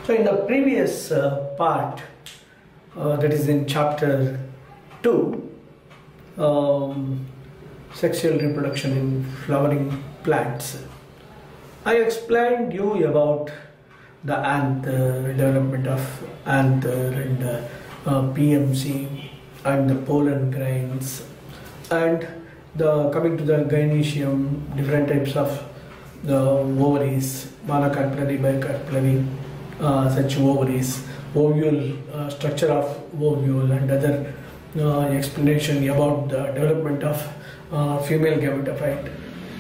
So in the previous part, that is in chapter 2, sexual reproduction in flowering plants, I explained you about the anther, development of anther and PMC and the pollen grains, and the coming to the gynecium, different types of the ovaries, monocarpellary, bicarpellary, such ovaries, ovule, structure of ovule, and other explanation about the development of female gametophyte,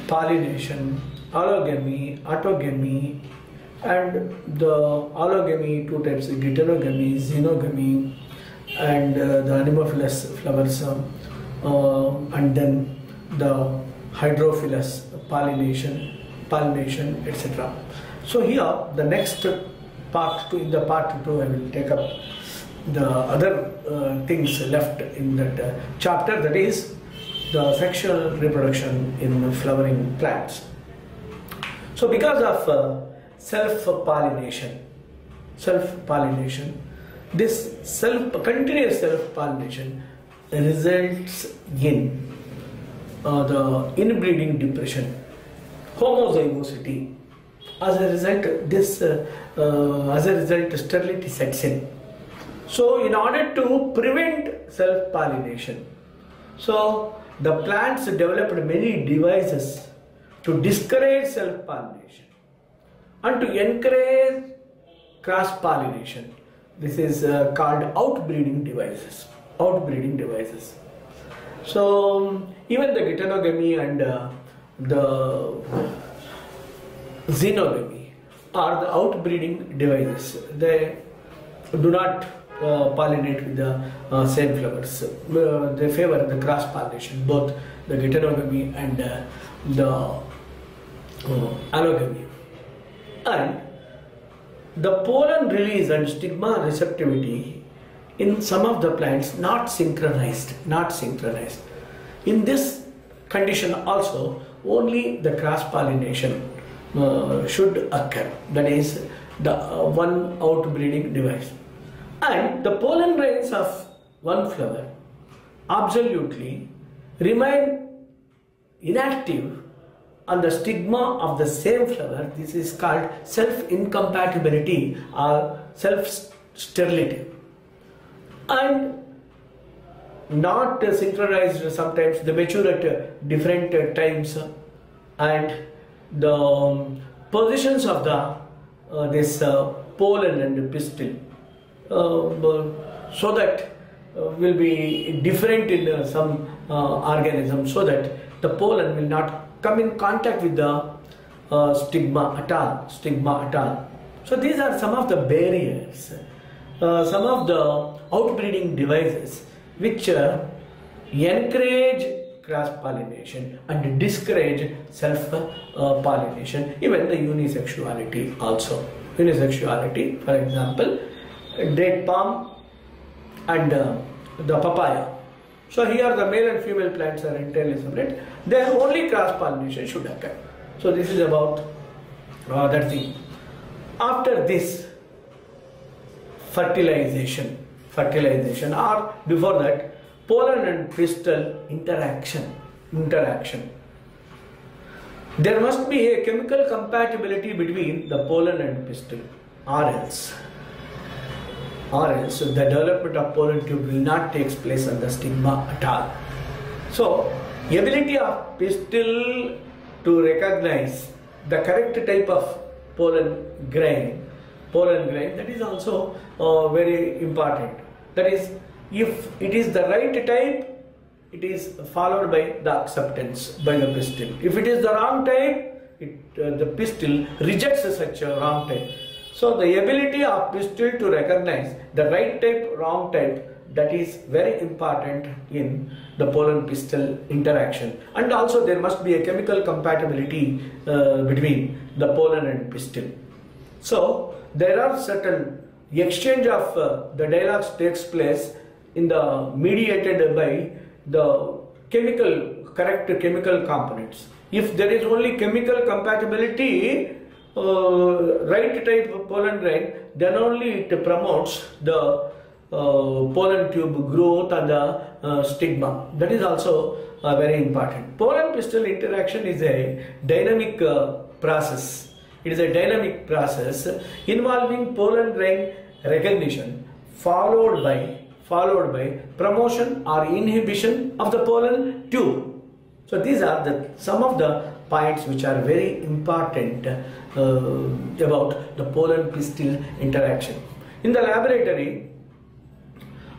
pollination, allogamy, autogamy, and the allogamy, two types, heterogamy, xenogamy, and the anemophilous flowers, and then the hydrophilous pollination, etc. So here the next part 2, in the part 2 I will take up the other things left in that chapter, that is the sexual reproduction in flowering plants. So because of self-pollination, this continuous self-pollination results in the inbreeding depression, homozygosity. As a result, sterility sets in. So in order to prevent self-pollination, so the plants developed many devices to discourage self-pollination and to encourage cross-pollination. This is called outbreeding devices. So even the heterogamy and the xenogamy are the outbreeding devices. They do not pollinate with the same flowers. They favor the cross pollination, both the heterogamy and the allogamy. And the pollen release and stigma receptivity in some of the plants not synchronized. In this condition also, only the cross pollination should occur, that is the one outbreeding device. And the pollen grains of one flower absolutely remain inactive on the stigma of the same flower. This is called self-incompatibility or self-sterility. And not synchronized, sometimes they mature at different times, and the positions of the this pollen and pistil so that will be different in some organisms, so that the pollen will not come in contact with the stigma at all. So these are some of the barriers, some of the outbreeding devices which encourage cross-pollination and discourage self-pollination, even the unisexuality also. Unisexuality, for example, date palm and the papaya. So here the male and female plants are entirely separate. Their only cross-pollination should occur. So this is about that thing. After this, fertilization, or before that, pollen and pistil interaction. There must be a chemical compatibility between the pollen and pistil, or else the development of pollen tube will not take place on the stigma at all. So ability of pistil to recognize the correct type of pollen grain, that is also very important. That is, if it is the right type, it is followed by the acceptance by the pistil. If it is the wrong type, the pistil rejects such a wrong type. So the ability of pistil to recognize the right type, wrong type, that is very important in the pollen pistil interaction. And also there must be a chemical compatibility between the pollen and pistil. So there are certain exchange of the dialogues takes place in the mediated by the correct chemical components. If there is only chemical compatibility, right type of pollen grain, then only it promotes the pollen tube growth and the stigma. That is also very important. Pollen pistil interaction is a dynamic process. It is a dynamic process involving pollen grain recognition followed by promotion or inhibition of the pollen tube. So these are some of the points which are very important about the pollen pistil interaction. In the laboratory,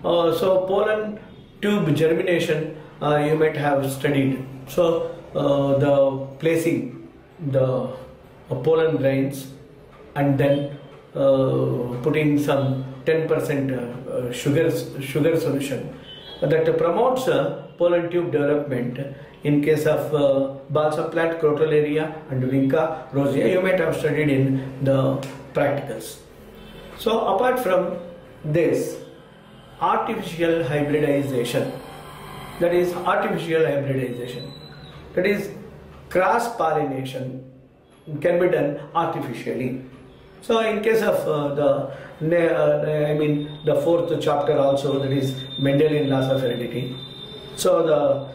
so pollen tube germination you might have studied. So the placing the pollen grains and then putting some 10% sugar solution that promotes pollen tube development. In case of balsam plant, crotalaria and vinca rosea, you might have studied in the practicals. So apart from this, artificial hybridization, that is cross pollination can be done artificially. So in case of the fourth chapter also, that is Mendelian laws of heredity. So the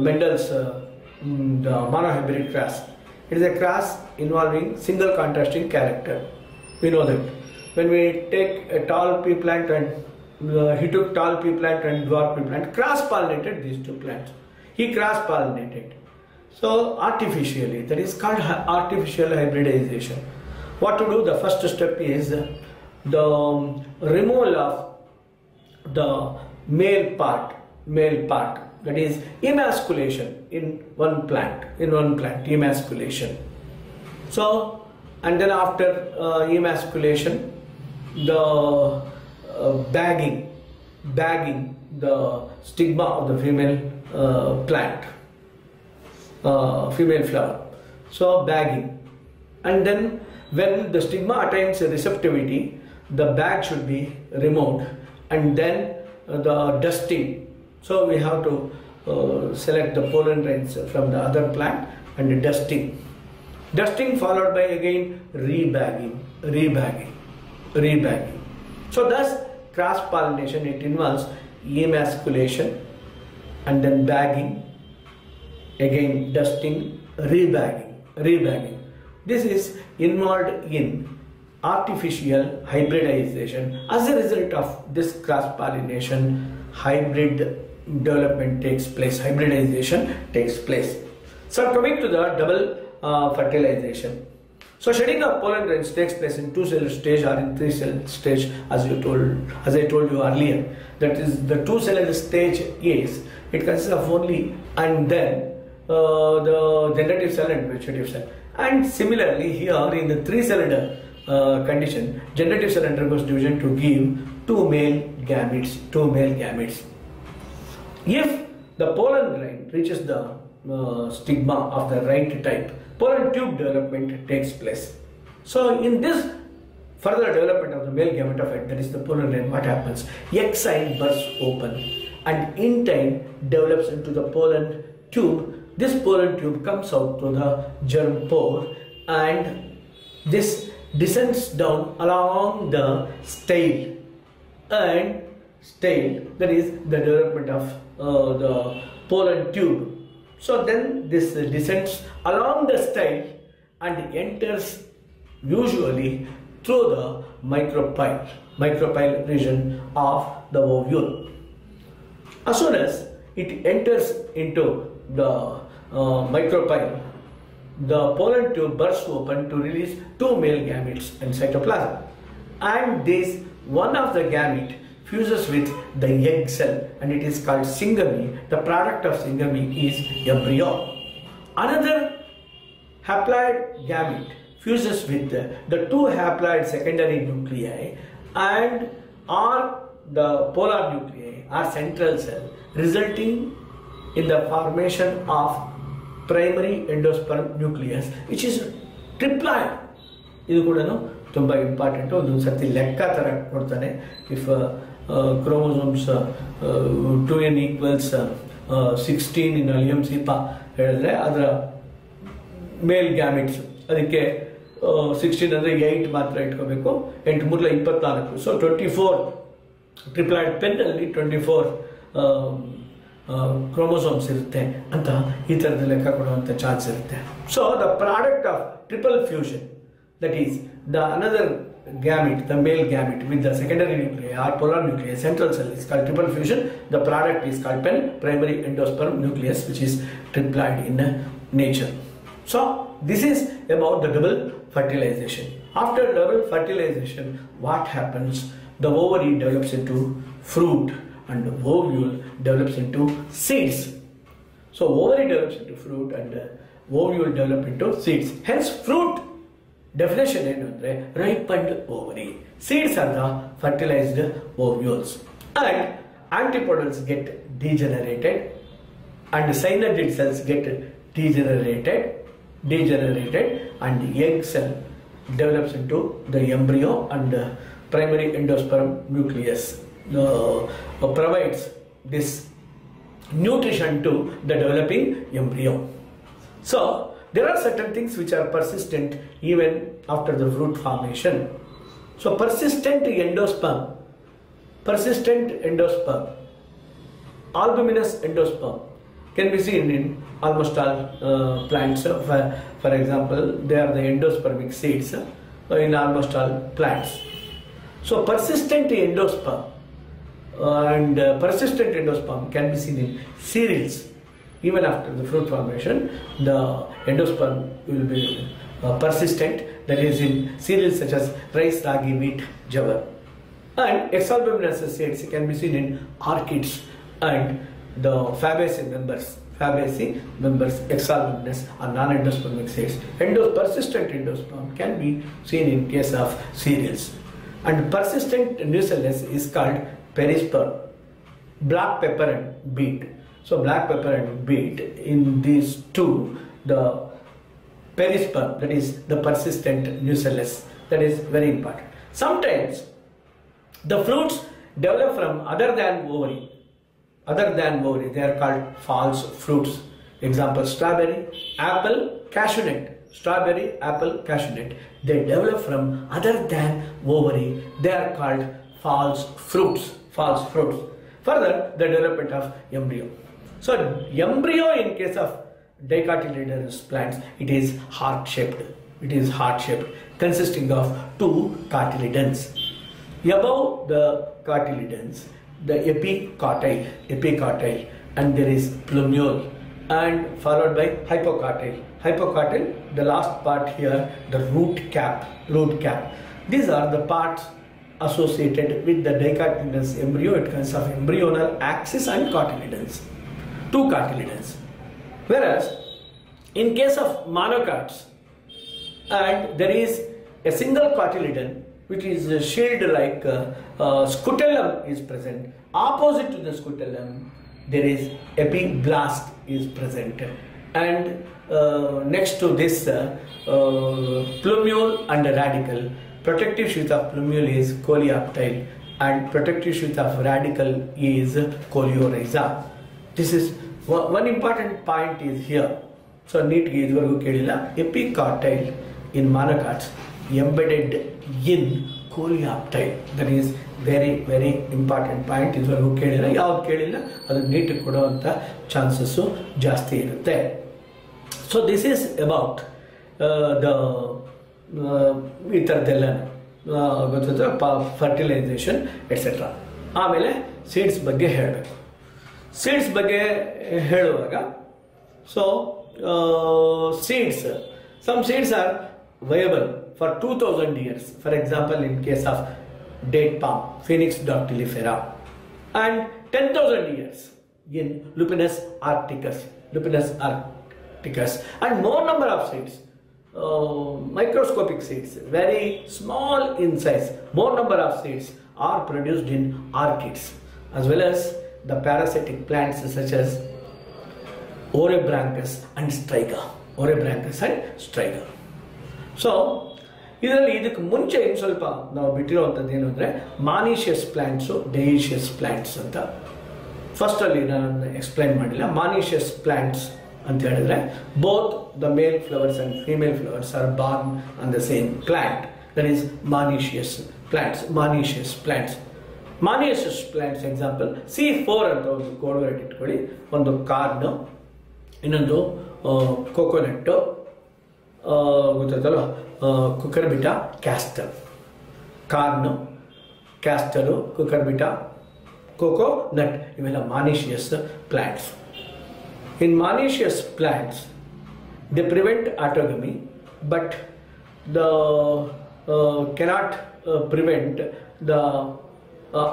Mendel's the monohybrid cross, it is a cross involving single contrasting character. We know that when we take a tall pea plant and he took tall pea plant and dwarf pea plant, cross pollinated these two plants. He cross pollinated. So artificially, that is called artificial hybridization. What to do? The first step is the removal of the male part, that is emasculation in one plant, emasculation. So, and then after emasculation, the bagging the stigma of the female plant, female flower. So bagging, and then when the stigma attains receptivity, the bag should be removed, and then the dusting. So we have to select the pollen grains from the other plant and dusting followed by again rebagging. So thus cross pollination, it involves emasculation and then bagging, again dusting, rebagging. This is involved in artificial hybridization. As a result of this cross pollination, hybrid development takes place, hybridization takes place. So coming to the double fertilization. So shedding of pollen grains takes place in 2-cell stage or in 3-cell stage, as I told you earlier. That is, the 2-cell stage is, it consists of only and then the generative cell and vegetative cell. And similarly here in the 3-celled condition, generative cell undergoes division to give two male gametes. If the pollen grain reaches the stigma of the right type, pollen tube development takes place. So in this further development of the male gametophyte, that is the pollen grain, what happens? Egg sac bursts open and in time develops into the pollen tube. This pollen tube comes out to the germ pore and this descends down along the style, that is the development of the pollen tube. So then this descends along the style and enters usually through the micropyle region of the ovule. As soon as it enters into the micropyle, the pollen tube bursts open to release two male gametes in cytoplasm, and this one of the gamete fuses with the egg cell and it is called syngamy. The product of syngamy is embryo. Another haploid gamete fuses with the two haploid secondary nuclei and or the polar nuclei or central cell, resulting in the formation of primary endosperm nucleus, which is triploid. This is ತುಂಬಾ important. ಒಂದು ಸರ್ತಿ ಲೆಕ್ಕ ತರ ಕೊಡ್ತಾನೆ. If chromosomes 2n equals 16 in Williams ಹೇಳಿದ್ರೆ ಅದರ ಮೇಲ್ gametes ಅದಕ್ಕೆ 16 ಅಂದರೆ 8 ಮಾತ್ರ ಇಟ್ಕೋಬೇಕು. 8 3 24. ಸೊ 24 ಟ್ರಿಪ್ಲಾಯ್ಡ್ ಪೆನ್ನಲ್ಲಿ 24 ಕ್ರೋಮೋಸೋಮ್ಸ್ ಇರುತ್ತೆ ಅಂತ ಈ ಥರದ ಲೆಕ್ಕ ಕೊಡುವಂಥ ಚಾನ್ಸ್ ಇರುತ್ತೆ. So the product of triple fusion, that is the another gamete, the male gamete with the secondary nuclei or polar nucleus, central cell is called triple fusion. The product is called pen, primary endosperm nucleus, which is triploid in nature. So this is about the double fertilization. After double fertilization, what happens? The ovary develops into fruit and the ovule develops into seeds. So ovary develops into fruit and ovule develop into seeds. Hence fruit definition ಏನು ಅಂದರೆ ripened ovary. Seeds are the fertilized ovules and antipodals get degenerated and synaptic cells get degenerated and egg cell develops into the embryo and primary endosperm nucleus provides this nutrition to the developing embryo. So there are certain things which are persistent even after the fruit formation. So persistent endosperm, albuminous endosperm can be seen in almost all plants. For example, they are the endospermic seeds in almost all plants. So persistent endosperm can be seen in cereals. Even after the fruit formation, the endosperm will be persistent, that is in cereals such as rice, ragi, wheat, jawar. And exalbuminous seeds can be seen in orchids and the Fabaceae members, exalbuminous or non-endospermic seeds. Persistent endosperm can be seen in case of cereals. And persistent nucellus is called perisperm, black pepper and beet. So black pepper and beet, in these two, the perisperm, that is the persistent nucellus, that is very important. Sometimes the fruits develop from other than ovary, they are called false fruits. Example, strawberry, apple, cashew nut. Strawberry, apple, cashew nut, they develop from other than ovary, they are called false fruits. Further, the development of embryo. So embryo in case of dicotyledonous plants, it is heart-shaped, consisting of 2 cartiledons. Above the cartiledons, the epicartile, and there is plumule, and followed by hypocartile, the last part here, the root cap. These are the parts associated with the dicotyledonous embryo. It consists of embryonal axis and cartiledons, 2 cartiledons. Whereas in case of monocots, and there is a single cartiledon which is shielded like scutellum is present. Opposite to the scutellum, there is epiblast is present, and next to this plumule and radicle. Protective sheath of plumule is coleoptile and protective sheath of radicle is coleorhiza. This is one important point is here. So NEET idvargu kelilla, epicartile in monocots embedded in coleoptile. That is very very important point. idvargu kelilla, yav kelilla adu NEET koduvanta chances ಜಾಸ್ತಿ ಇರುತ್ತೆ. So this is about the ಈ ಥರದ್ದೆಲ್ಲ ಗೊತ್ತಿದ್ರೆ fertilisation et cetera. ಆಮೇಲೆ seeds ಬಗ್ಗೆ ಹೇಳಬೇಕು. Seeds ಬಗ್ಗೆ ಹೇಳುವಾಗ, so seeds, some seeds are viable for 2000 years. For example, in case of date palm, Phoenix dactylifera, and 10,000 years in Lupinus arcticus, and more number of seeds. Microscopic seeds, very small in size, more number of seeds are produced in orchids, as well as the parasitic plants such as Orebranchus and striga. So ಇದರಲ್ಲಿ ಇದಕ್ಕೆ ಮುಂಚೆ ಇನ್ನು ಸ್ವಲ್ಪ ನಾವು ಬಿಟ್ಟಿರುವಂಥದ್ದು ಏನು ಅಂದರೆ ಮಾನಿಷಿಯಸ್ plants, ಡೈಷಿಯಸ್ plants ಅಂತ. ಫಸ್ಟಲ್ಲಿ ನಾನು ಎಕ್ಸ್ಪ್ಲೈನ್ ಮಾಡಿಲ್ಲ. ಮಾನಿಷಿಯಸ್ ಪ್ಲಾಂಟ್ಸ್ ಅಂತ ಹೇಳಿದ್ರೆ both the male flowers and female flowers are borne on the same plant, that is monoecious plants. Monoecious plants example C4 ಅಂತ ಒಂದು ಕೋಡ್ ವರ್ಡ್ ಇಟ್ಕೊಳ್ಳಿ. ಒಂದು ಕಾರ್ನ್, ಇನ್ನೊಂದು ಕೋಕೋನಟ್, ಗೊತ್ತಾಯ್ತಲ್ಲ, ಕುಕರ್ಬಿಟಾ, ಕ್ಯಾಸ್ಟರ್. ಕಾರ್ನು, ಕ್ಯಾಸ್ಟರು, ಕುಕರ್ಬಿಟಾ, ಕೋಕೋ ನಟ್, ಇವೆಲ್ಲ ಮಾನಿಷಿಯಸ್ plants. In monoecious plants, they prevent autogamy, but the cannot prevent the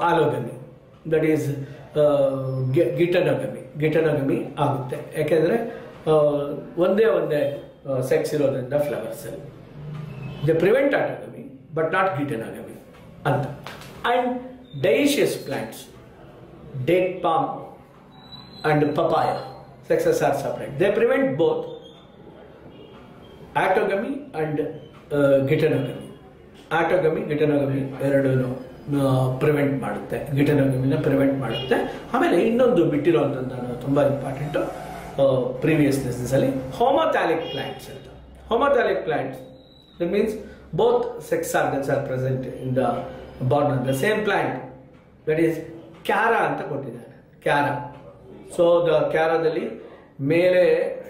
allogamy, that is geitonogamy. Geitonogamy ಆಗುತ್ತೆ, ಯಾಕೆಂದರೆ ಒಂದೇ ಸೆಕ್ಸ್ ಇರೋದ್ರಿಂದ ಫ್ಲವರ್ಸ್ ಅಲ್ಲಿ. They prevent autogamy but not geitonogamy ಅಂತ. And dioecious plants, date palm and papaya, sexes are separate. They prevent both autogamy and geitonogamy. Autogamy, geitonogamy ಎರಡೂ prevent ಮಾಡುತ್ತೆ, ಗಿಟನೋಗಮಿನ prevent ಮಾಡುತ್ತೆ. ಆಮೇಲೆ ಇನ್ನೊಂದು ಬಿಟ್ಟಿರೋಂಥದ್ದು ನಾನು ತುಂಬ ಇಂಪಾರ್ಟೆಂಟು ಪ್ರೀವಿಯಸ್ ಲೆಸನ್ಸಲ್ಲಿ, ಹೋಮೋಥ್ಯಾಲಿಕ್ ಪ್ಲಾಂಟ್ಸ್ ಅಂತ. Homothallic plants, that means both sex organs are present in the borne on the same plant, that is Chara ಅಂತ ಕೊಟ್ಟಿದ್ದಾರೆ. ಕ್ಯಾರಾ, ಸೊ ದ ಕ್ಯಾರಾದಲ್ಲಿ ಮೇಲೆ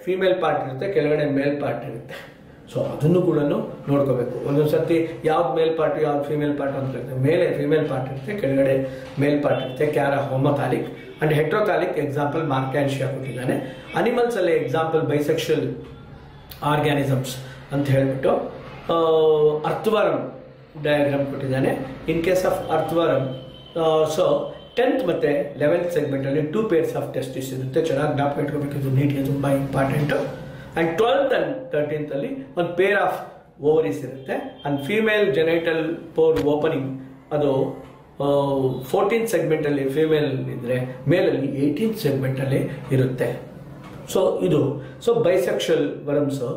ಫೀಮೇಲ್ ಪಾರ್ಟ್ ಇರುತ್ತೆ, ಕೆಳಗಡೆ ಮೇಲ್ ಪಾರ್ಟ್ ಇರುತ್ತೆ. ಸೊ ಅದನ್ನು ಕೂಡ ನೋಡ್ಕೋಬೇಕು. ಒಂದೊಂದು ಸರ್ತಿ ಯಾವ್ದು ಮೇಲ್ ಪಾರ್ಟ್ ಯಾವ್ದು ಫೀಮೇಲ್ ಪಾರ್ಟ್ ಅಂತ ಇರುತ್ತೆ. ಮೇಲೆ ಫೀಮೇಲ್ ಪಾರ್ಟ್ ಇರುತ್ತೆ, ಕೆಳಗಡೆ ಮೇಲ್ ಪಾರ್ಟ್ ಇರುತ್ತೆ. ಕ್ಯಾರಾ ಹೋಮೋಥ್ಯಾಲಿಕ್. ಅಂಡ್ ಹೆಟ್ರೋಥ್ಯಾಲಿಕ್ ಎಕ್ಸಾಂಪಲ್ ಮಾರ್ಕ್ಯಾನ್ಶಿಯಾ ಕೊಟ್ಟಿದ್ದಾನೆ. ಅನಿಮಲ್ಸ್ ಅಲ್ಲಿ ಎಕ್ಸಾಂಪಲ್ ಬೈಸೆಕ್ಷುವಲ್ ಆರ್ಗ್ಯಾನಿಸಮ್ಸ್ ಅಂತ ಹೇಳ್ಬಿಟ್ಟು ಅರ್ಥವರ್ಮ್ ಡಯಾಗ್ರಾಮ್ ಕೊಟ್ಟಿದ್ದಾನೆ. In case of earthworm, so 10th ಮತ್ತು 11th ಸೆಗ್ಮೆಂಟಲ್ಲಿ 2 pairs ಆಫ್ ಟೆಸ್ಟಿಸ್ ಇರುತ್ತೆ. ಚೆನ್ನಾಗಿ ಜ್ಞಾಪಕ ಇಟ್ಕೋಬೇಕಿದ್ದು, ನೀಟ್ಗೆ ತುಂಬ important. And 12th and 13th ಅಲ್ಲಿ ಒಂದು ಪೇರ್ ಆಫ್ ಓವರೀಸ್ ಇರುತ್ತೆ. And female genital pore opening ಅದು 14th ಸೆಗ್ಮೆಂಟಲ್ಲಿ ಫೀಮೇಲ್ ಇದ್ದರೆ, ಮೇಲಲ್ಲಿ 18th ಸೆಗ್ಮೆಂಟಲ್ಲಿ ಇರುತ್ತೆ. ಸೊ ಇದು ಬೈಸೆಕ್ಷುವಲ್ ವರ್ಮ್ಸು,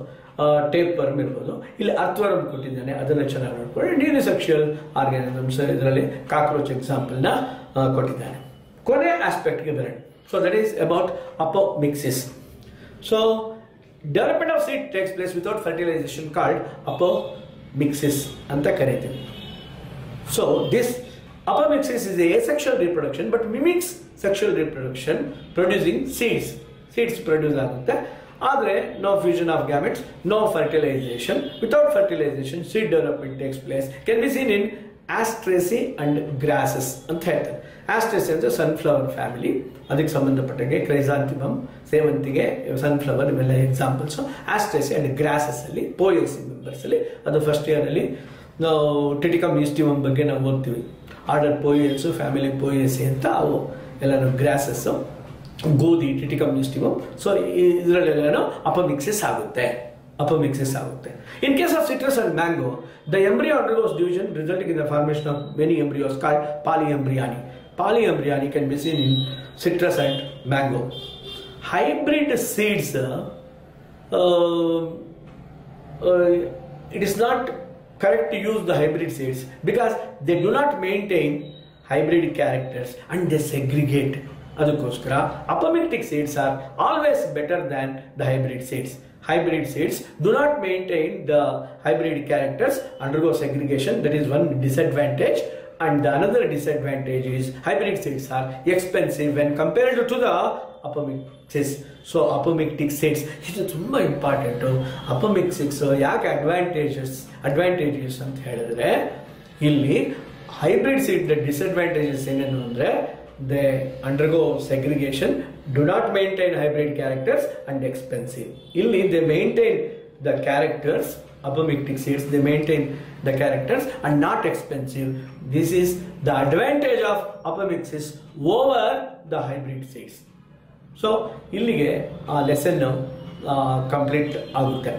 ಟೇಪ್ ವರ್ಮ್ ಇರ್ಬೋದು. ಇಲ್ಲಿ ಅರ್ಥವರ್ಮ್ ಕೊಟ್ಟಿದ್ದಾನೆ, ಅದನ್ನು ಚೆನ್ನಾಗಿ ನೋಡ್ಕೊಳ್ಳಿ. ಯೂನಿಸೆಕ್ಷುವಲ್ ಆರ್ಗ್ಯಾನಿಸಮ್ಸ್, ಇದರಲ್ಲಿ ಕಾಕ್ರೋಚ್ ಎಕ್ಸಾಂಪಲ್ನ ಕೊಟ್ಟಿದ್ದಾನೆ. ಕೊನೆ ಆಸ್ಪೆಕ್ಟ್ಗೆ ಬರೋಣ. So that is about apomixis. So development of seed takes place without fertilisation called apomixis ಅಂತ ಕರೀತೀವಿ. So this apomixis is a asexual reproduction but mimics sexual reproduction producing seeds. Seeds produce ಆಗುತ್ತೆ, ಆದರೆ no fusion of gametes, no fertilisation. Without fertilisation seed development takes place. Can be seen in Asteraceae and grasses ಅಂತ ಹೇಳ್ತಾರೆ. ಆಸ್ಟ್ರೇಸಿ ಅಂದರೆ sunflower family, ಅದಕ್ಕೆ ಸಂಬಂಧಪಟ್ಟಂಗೆ ಕ್ರೈಸಾಂಥಿಮಮ್, ಸೇವಂತಿಗೆ, sunflower ಇವೆಲ್ಲ examples. ಆಸ್ಟ್ರೇಸಿ and grasses ಅಲ್ಲಿ ಪೋಯೇಸಿ ಮೆಂಬರ್ಸ್ ಅಲ್ಲಿ, ಅದು ಫಸ್ಟ್ ಇಯರ್ ಅಲ್ಲಿ ನಾವು ಟಿಟಿಕಮ್ ಈಸ್ಟಿಮಮ್ ಬಗ್ಗೆ ನಾವು ಓದ್ತೀವಿ. ಆರ್ಡರ್ ಪೋಯೇಸು, ಫ್ಯಾಮಿಲಿ ಪೋಯೇಸಿ ಅಂತ, ಅವು ಎಲ್ಲರೂ ಗ್ರಾಸಸ್ಸು, ಗೋಧಿ, ಟಿಟಿಕಮ್ ಈಸ್ಟಿಮಮ್. ಸೊ ಇದರಲ್ಲೆಲ್ಲ ಅಪಮಿಕ್ಸಿಸ್ ಆಗುತ್ತೆ. In case of citrus and mango, the embryo undergoes division resulting in the formation of many embryos called polyembryony. Polyembryony can be seen in citrus and mango. Hybrid seeds, it is not correct to use the hybrid seeds because they do not maintain hybrid characters and they segregate. ಅದಕ್ಕೋಸ್ಕರ apomictic seeds are always better than the hybrid seeds. Hybrid seeds do not maintain the hybrid characters, undergo segregation. That is one disadvantage. And the another disadvantage is hybrid seeds are expensive when compared to the apomictic. So apomictic seeds, ಇದು ತುಂಬ important. apomictic ಯಾಕೆ advantages ಅಂತ ಹೇಳಿದ್ರೆ, ಇಲ್ಲಿ hybrid seed disadvantages ಏನೇನು ಅಂದರೆ, they undergo segregation, do not maintain hybrid characters and expensive. Illi they maintain the characters, apomictic seeds, they maintain the characters and not expensive. This is the advantage of apomixis over the hybrid seeds. So illige lesson complete agutte.